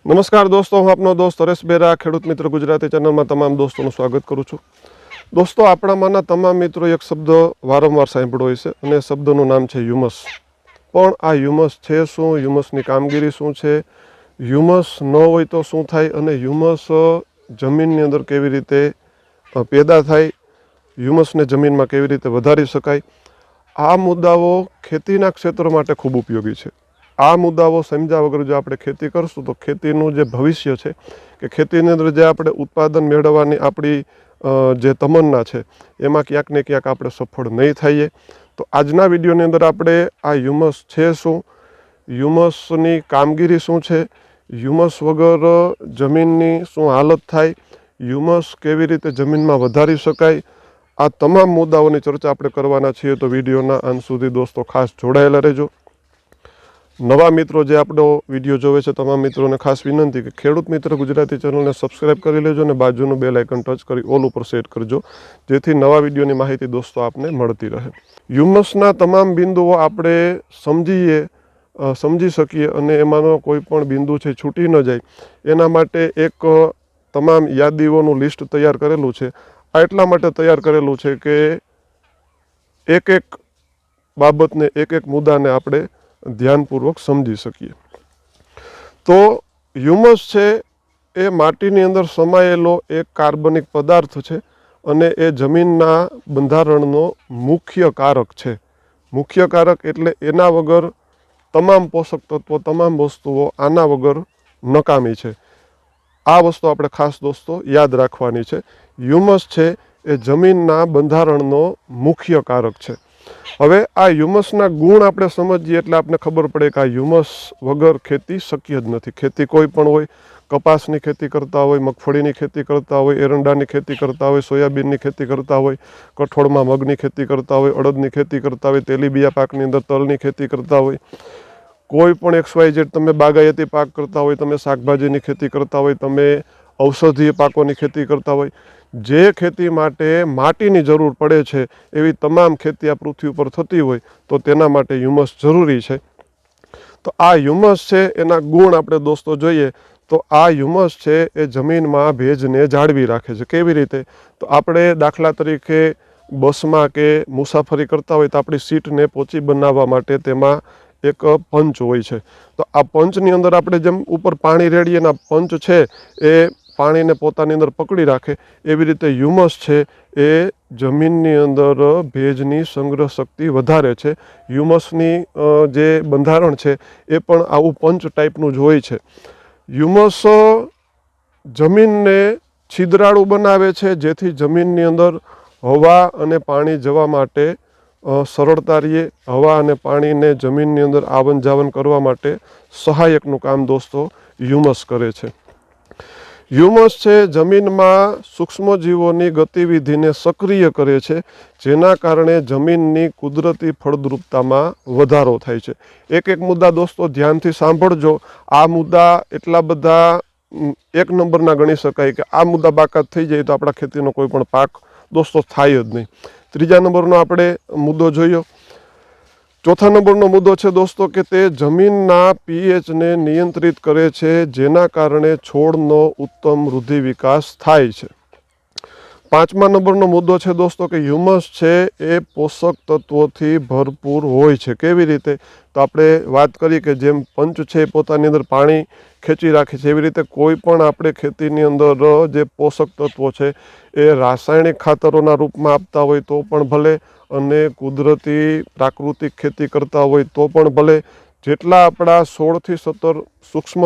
નમસ્કાર દોસ્તો, હું આપનો દોસ્ત હરેશ બેરા ખેડૂત મિત્ર ગુજરાતી ચેનલમાં તમામ દોસ્તોનું સ્વાગત કરું છું। દોસ્તો, આપણામાંના તમામ મિત્રો એક શબ્દ વારંવાર સાંભળ્યો હોય છે અને શબ્દનું નામ છે હ્યુમસ। પણ આ હ્યુમસ છે શું, હ્યુમસની કામગીરી શું છે, હ્યુમસ ન હોય તો શું થાય અને હ્યુમસ જમીનની અંદર કેવી રીતે પેદા થાય, હ્યુમસને જમીનમાં કેવી રીતે વધારી શકાય, આ મુદ્દાઓ ખેતીના ક્ષેત્ર માટે ખૂબ ઉપયોગી છે। આ મુદ્દાઓ સમજ્યા વગર જો આપણે ખેતી કરશું તો ખેતીનું જે ભવિષ્ય છે કે ખેતીની અંદર જે આપણે ઉત્પાદન મેળવવાની આપણી જે તમન્ના છે એમાં ક્યાંક ને ક્યાંક આપણે સફળ નહીં થઈએ। તો આજના વિડીયોની અંદર આપણે આ હ્યુમસ છે શું, હ્યુમસની કામગીરી શું છે, હ્યુમસ વગર જમીનની શું હાલત થાય, હ્યુમસ કેવી રીતે જમીનમાં વધારી શકાય, આ તમામ મુદ્દાઓની ચર્ચા આપણે કરવાના છીએ। તો વિડીયોના અંત સુધી દોસ્તો ખાસ જોડાયેલા રહેજો। નવા મિત્રો જે આપણો વિડીયો જોવે છે તમામ મિત્રોને ખાસ વિનંતી કે ખેડૂત મિત્ર ગુજરાતી ચેનલને સબસ્ક્રાઇબ કરી લેજો અને બાજુનું બેલ આઇકન ટચ કરી ઓલ ઉપર સેટ કરજો, જેથી નવા વિડીયોની માહિતી દોસ્તો આપને મળતી રહે। હ્યુમસના તમામ બિંદુઓ આપણે સમજી શકીએ અને એમાંનો કોઈ પણ બિંદુ છે છૂટી ન જાય એના માટે એક તમામ યાદીઓનું લિસ્ટ તૈયાર કરેલું છે। આ એટલા માટે તૈયાર કરેલું છે કે એક એક બાબતને, એક એક મુદ્દાને આપણે ધ્યાનપૂર્વક સમજી શકીએ। તો હ્યુમસ છે એ માટીની અંદર સમાયેલો એક કાર્બનિક પદાર્થ છે અને એ જમીનના બંધારણનો મુખ્ય કારક છે। મુખ્ય કારક એટલે એના વગર તમામ પોષક તત્વો, તમામ વસ્તુઓ આના વગર નકામી છે। આ વસ્તુ આપણે ખાસ દોસ્તો યાદ રાખવાની છે। હ્યુમસ છે એ જમીનના બંધારણનો મુખ્ય કારક છે। હવે આ હ્યુમસના ગુણ આપણે સમજીએ એટલે આપણે ખબર પડે કે આ હ્યુમસ વગર ખેતી શક્ય જ નથી। ખેતી કોઈ પણ હોય, કપાસની ખેતી કરતા હોય, મગફળીની ખેતી કરતા હોય, એરંડાની ખેતી કરતા હોય, સોયાબીનની ખેતી કરતા હોય, કઠોળમાં મગની ખેતી કરતા હોય, અડદની ખેતી કરતા હોય, તેલીબિયા પાકની અંદર તલની ખેતી કરતા હોય, કોઈ પણ XYZ તમે બાગાયતી પાક કરતા હોય, તમે શાકભાજીની ખેતી કરતા હોય, તમે ઔષધીય પાકોની ખેતી કરતા હોય, જે ખેતી માટે માટીની જરૂર પડે છે એવી તમામ ખેતી આ પૃથ્વી ઉપર થતી હોય તો તેના માટે હ્યુમસ જરૂરી છે। તો આ હ્યુમસ છે એના ગુણ આપણે દોસ્તો જોઈએ તો આ હ્યુમસ છે એ જમીનમાં ભેજને જાળવી રાખે છે। કેવી રીતે? તો આપણે દાખલા તરીકે બસમાં કે મુસાફરી કરતા હોય તો આપણી સીટને પોચી બનાવવા માટે તેમાં એક પંચ હોય છે। તો આ પંચની અંદર આપણે જેમ ઉપર પાણી રેડીએ ને પંચ છે એ પાણીને પોતાની અંદર પકડી રાખે, એવી રીતે હ્યુમસ છે એ જમીનની અંદર ભેજની સંગ્રહ શક્તિ વધારે છે। હ્યુમસની જે બંધારણ છે એ પણ આવું પંચ ટાઈપનું જ હોય છે। હ્યુમસ જમીનને છિદ્રાળુ બનાવે છે, જેથી જમીનની અંદર હવા અને પાણી જવા માટે સરળતા રહે, હવા અને પાણીને જમીનની અંદર આવન જાવન કરવા માટે સહાયકનું કામ દોસ્તો હ્યુમસ કરે છે। હ્યુમસ છે જમીનમાં સૂક્ષ્મજીવોની ગતિવિધિને સક્રિય કરે છે, જેના કારણે જમીનની કુદરતી ફળદ્રુપતામાં વધારો થાય છે। એક એક મુદ્દા દોસ્તો ધ્યાનથી સાંભળજો। આ મુદ્દા એટલા બધા એક નંબરના ગણી શકાય કે આ મુદ્દા બાકાત થઈ જાય તો આપણા ખેતીનો કોઈ પણ પાક દોસ્તો થાય જ નહીં। ત્રીજા નંબરનો આપણે મુદ્દો જોયો। ચોથા નંબરનો મુદ્દો છે દોસ્તો કે તે જમીનના pHને નિયંત્રિત કરે છે, જેના કારણે છોડનો ઉત્તમ વૃદ્ધિ વિકાસ થાય છે। પાંચમા નંબરનો મુદ્દો છે દોસ્તો કે હ્યુમસ છે એ પોષક તત્વોથી ભરપૂર હોય છે। કેવી રીતે? તો આપણે વાત કરી કે જેમ પંચ છે પોતાની અંદર પાણી ખેંચી રાખે છે, એવી રીતે કોઈ પણ આપણે ખેતીની અંદર જે પોષક તત્વો છે એ રાસાયણિક ખાતરોના રૂપમાં આપતા હોય તો પણ ભલે અને કુદરતી પ્રાકૃતિક ખેતી કરતા હોય તો પણ ભલે, જેટલા આપણા 16 થી 17 સૂક્ષ્મ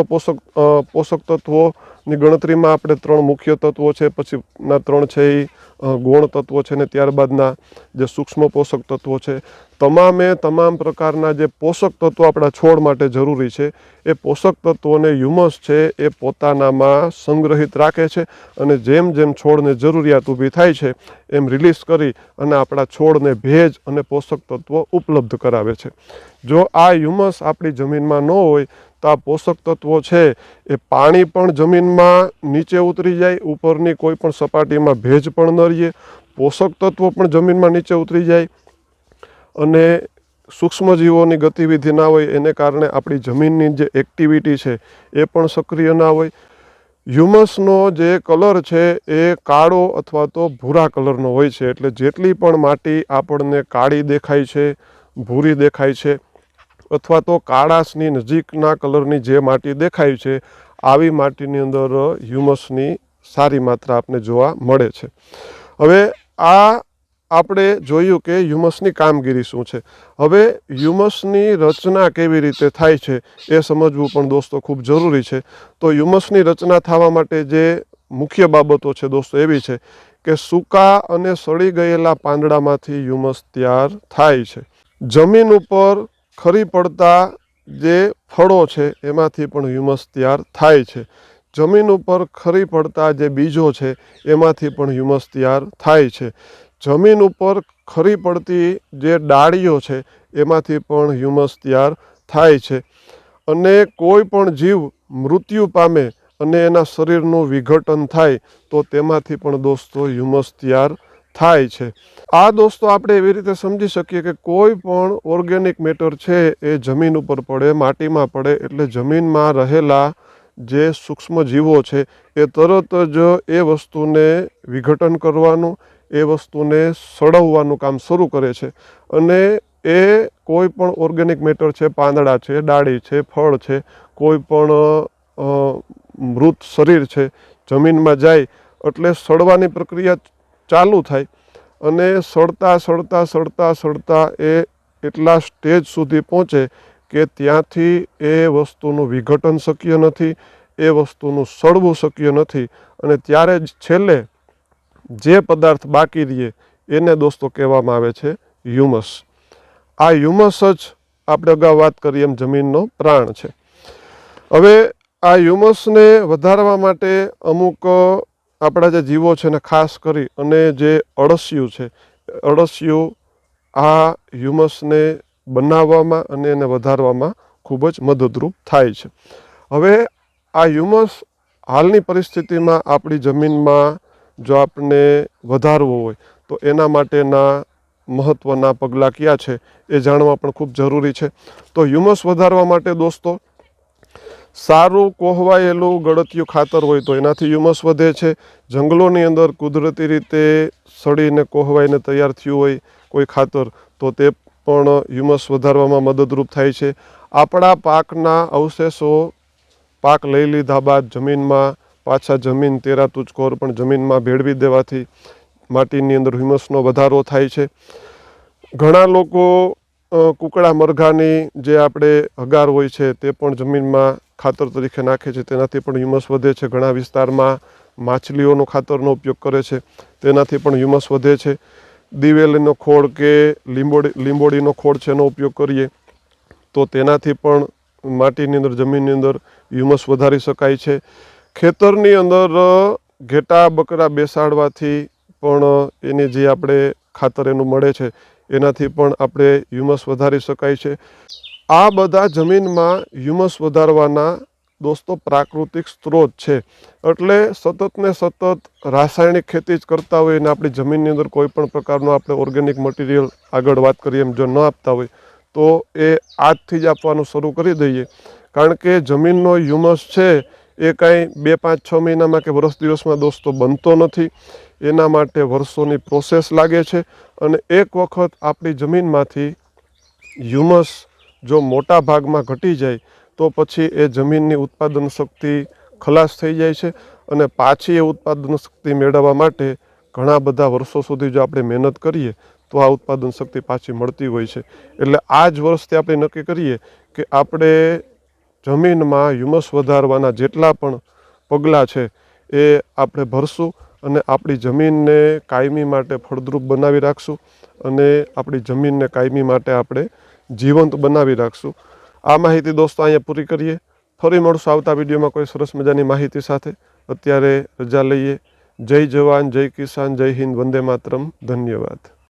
પોષક તત્વોની ગણતરીમાં આપણે 3 મુખ્ય તત્વો છે, પછીના 3 છે એ ગૌણ તત્વો છે ને ત્યારબાદના જે સૂક્ષ્મ પોષક તત્વો છે, તમામ પ્રકારના જે પોષક તત્વો આપણા છોડ માટે જરૂરી છે એ પોષક તત્વોને હ્યુમસ છે એ પોતાનામાં સંગ્રહિત રાખે છે અને જેમ જેમ છોડને જરૂરિયાત ઊભી થાય છે એમ રિલીઝ કરી અને આપણા છોડને ભેજ અને પોષક તત્વો ઉપલબ્ધ કરાવે છે। જો આ હ્યુમસ આપણી જમીનમાં ન હોય તો આ પોષક તત્વો છે એ પાણી પણ જમીનમાં નીચે ઉતરી જાય, ઉપરની કોઈ પણ સપાટીમાં ભેજ પણ ન રહે, પોષક તત્વો પણ જમીનમાં નીચે ઉતરી જાય અને સૂક્ષ્મજીવોની ગતિવિધિ ના હોય એને કારણે આપણી જમીનની જે એક્ટિવિટી છે એ પણ સક્રિય ના હોય. હ્યુમસનો જે કલર છે એ કાળો અથવા તો ભૂરા કલરનો હોય છે. એટલે જેટલી પણ માટી આપણને કાળી દેખાય છે, ભૂરી દેખાય છે અથવા તો કાળાશની નજીકના કલરની જે માટી દેખાય છે, આવી માટીની અંદર હ્યુમસની સારી માત્રા આપને જોવા મળે છે. હવે આ આપણે જોયું કે હ્યુમસની કામગીરી શું છે. હવે હ્યુમસની રચના કેવી રીતે થાય છે એ સમજવું પણ દોસ્તો ખૂબ જરૂરી છે. તો હ્યુમસની રચના થવા માટે જે મુખ્ય બાબતો છે દોસ્તો એવી છે કે સૂકા અને સડી ગયેલા પાંદડામાંથી હ્યુમસ તૈયાર થાય છે. જમીન ઉપર ખરી પડતા જે ફળો છે એમાંથી પણ હ્યુમસ તૈયાર થાય છે. જમીન ઉપર ખરી પડતા જે બીજો છે એમાંથી પણ હ્યુમસ તૈયાર થાય છે. જમીન ઉપર ખરી પડતી જે ડાળીઓ છે એમાંથી પણ હ્યુમસ તૈયાર થાય છે. અને કોઈ પણ જીવ મૃત્યુ પામે અને એના શરીરનું વિઘટન થાય તો તેમાંથી પણ દોસ્તો હ્યુમસ તૈયાર થાય છે. આ દોસ્તો આપણે એવી રીતે સમજી શકીએ કે કોઈ પણ ઓર્ગેનિક મેટર છે એ જમીન ઉપર પડે, માટીમાં પડે એટલે જમીનમાં રહેલા જે સૂક્ષ્મ જીવો છે એ તરત જ એ વસ્તુને વિઘટન કરવાનું, એ વસ્તુને સળવવાનું કામ શરૂ કરે છે. અને એ કોઈ પણ ઓર્ગેનિક મેટર છે, પાંદડા છે, ડાળી છે, ફળ છે, કોઈ પણ મૃત શરીર છે, જમીનમાં જાય એટલે સડવાની પ્રક્રિયા ચાલુ થાય અને સડતા સડતા સડતા સડતા એ એટલા સ્ટેજ સુધી પહોંચે કે ત્યાંથી એ વસ્તુનું વિઘટન શક્ય નથી, એ વસ્તુનું સડવું શક્ય નથી અને ત્યારે જ છેલ્લે જે પદાર્થ બાકી રહે એને દોસ્તો કહેવામાં આવે છે હ્યુમસ. આ હ્યુમસ જ આપણે અગાઉ વાત કરી એમ જમીનનો પ્રાણ છે. હવે આ હ્યુમસને વધારવા માટે અમુક આપણા જે જીવો છે ને ખાસ કરી અને જે અળસિયું છે, અળસિયું આ હ્યુમસને બનાવવામાં અને એને વધારવામાં ખૂબ જ મદદરૂપ થાય છે. હવે આ હ્યુમસ હાલની પરિસ્થિતિમાં આપણી જમીનમાં જો આપણે વધારવો હોય તો એના માટેના મહત્ત્વના પગલાં કયા છે એ જાણવા પણ ખૂબ જરૂરી છે. તો હ્યુમસ વધારવા માટે દોસ્તો સારું કોહવાયેલું ગળતિયું ખાતર હોય તો એનાથી હ્યુમસ વધે છે. જંગલોની અંદર કુદરતી રીતે સડીને કોહવાઈને તૈયાર થયું હોય કોઈ ખાતર તો તે પણ હ્યુમસ વધારવામાં મદદરૂપ થાય છે. આપણા પાકના અવશેષો પાક લઈ લીધા બાદ જમીનમાં પાછા જમીન તેરા તુજકોર પણ જમીનમાં ભેળવી દેવાથી માટીની અંદર હ્યુમસનો વધારો થાય છે. ઘણા લોકો કુકડા મરઘાની જે આપણે હગાર હોય છે તે પણ જમીનમાં ખાતર તરીકે નાખે છે, તેનાથી પણ હ્યુમસ વધે છે. ઘણા વિસ્તારમાં માછલીઓનો ખાતરનો ઉપયોગ કરે છે, તેનાથી પણ હ્યુમસ વધે છે. દિવેલીનો ખોળ કે લીંબોડીનો ખોળ છે એનો ઉપયોગ કરીએ તો તેનાથી પણ માટીની અંદર જમીનની અંદર હ્યુમસ વધારી શકાય છે. ખેતરની અંદર ઘેટા બકરા બેસાડવાથી પણ એની જે આપણે ખાતર એનું મળે છે એનાથી પણ આપણે હ્યુમસ વધારી શકાય છે. આ બધા જમીનમાં હ્યુમસ વધારવાના દોસ્તો પ્રાકૃતિક સ્ત્રોત છે. એટલે સતત ને સતત રાસાયણિક ખેતી જ કરતા હોય અને આપણી જમીનની અંદર કોઈ પણ પ્રકારનો આપણે ઓર્ગેનિક મટીરિયલ આગળ વાત કરીએ એમ જો ન આપતા હોય તો એ આજથી જ આપવાનું શરૂ કરી દઈએ. કારણ કે જમીનનો હ્યુમસ છે એ કાંઈ 2, 5, 6 મહિનામાં કે વર્ષ દિવસમાં દોસ્તો બનતો નથી. એના માટે વર્ષોની પ્રોસેસ લાગે છે અને એક વખત આપણી જમીનમાંથી હ્યુમસ જો મોટા ભાગમાં ઘટી જાય તો પછી એ જમીનની ઉત્પાદન શક્તિ ખલાસ થઈ જાય છે અને પાછી એ ઉત્પાદન શક્તિ મેળવવા માટે ઘણા બધા વર્ષો સુધી જો આપણે મહેનત કરીએ તો આ ઉત્પાદન શક્તિ પાછી મળતી હોય છે. એટલે આ જ વર્ષથી આપણે નક્કી કરીએ કે આપણે જમીનમાં હ્યુમસ વધારવાના જેટલા પણ પગલાં છે એ આપણે ભરશું અને આપણી જમીનને કાયમી માટે ફળદ્રુપ બનાવી રાખશું અને આપણી જમીનને કાયમી માટે આપણે જીવંત બનાવી રાખશું. આ માહિતી દોસ્તો અહીંયા પૂરી કરીએ. ફરી મળશું આવતા વિડીયોમાં કોઈ સરસ મજાની માહિતી સાથે. અત્યારે રજા લઈએ. જય જવાન, જય કિસાન, જય હિન્દ, વંદે માતરમ. ધન્યવાદ.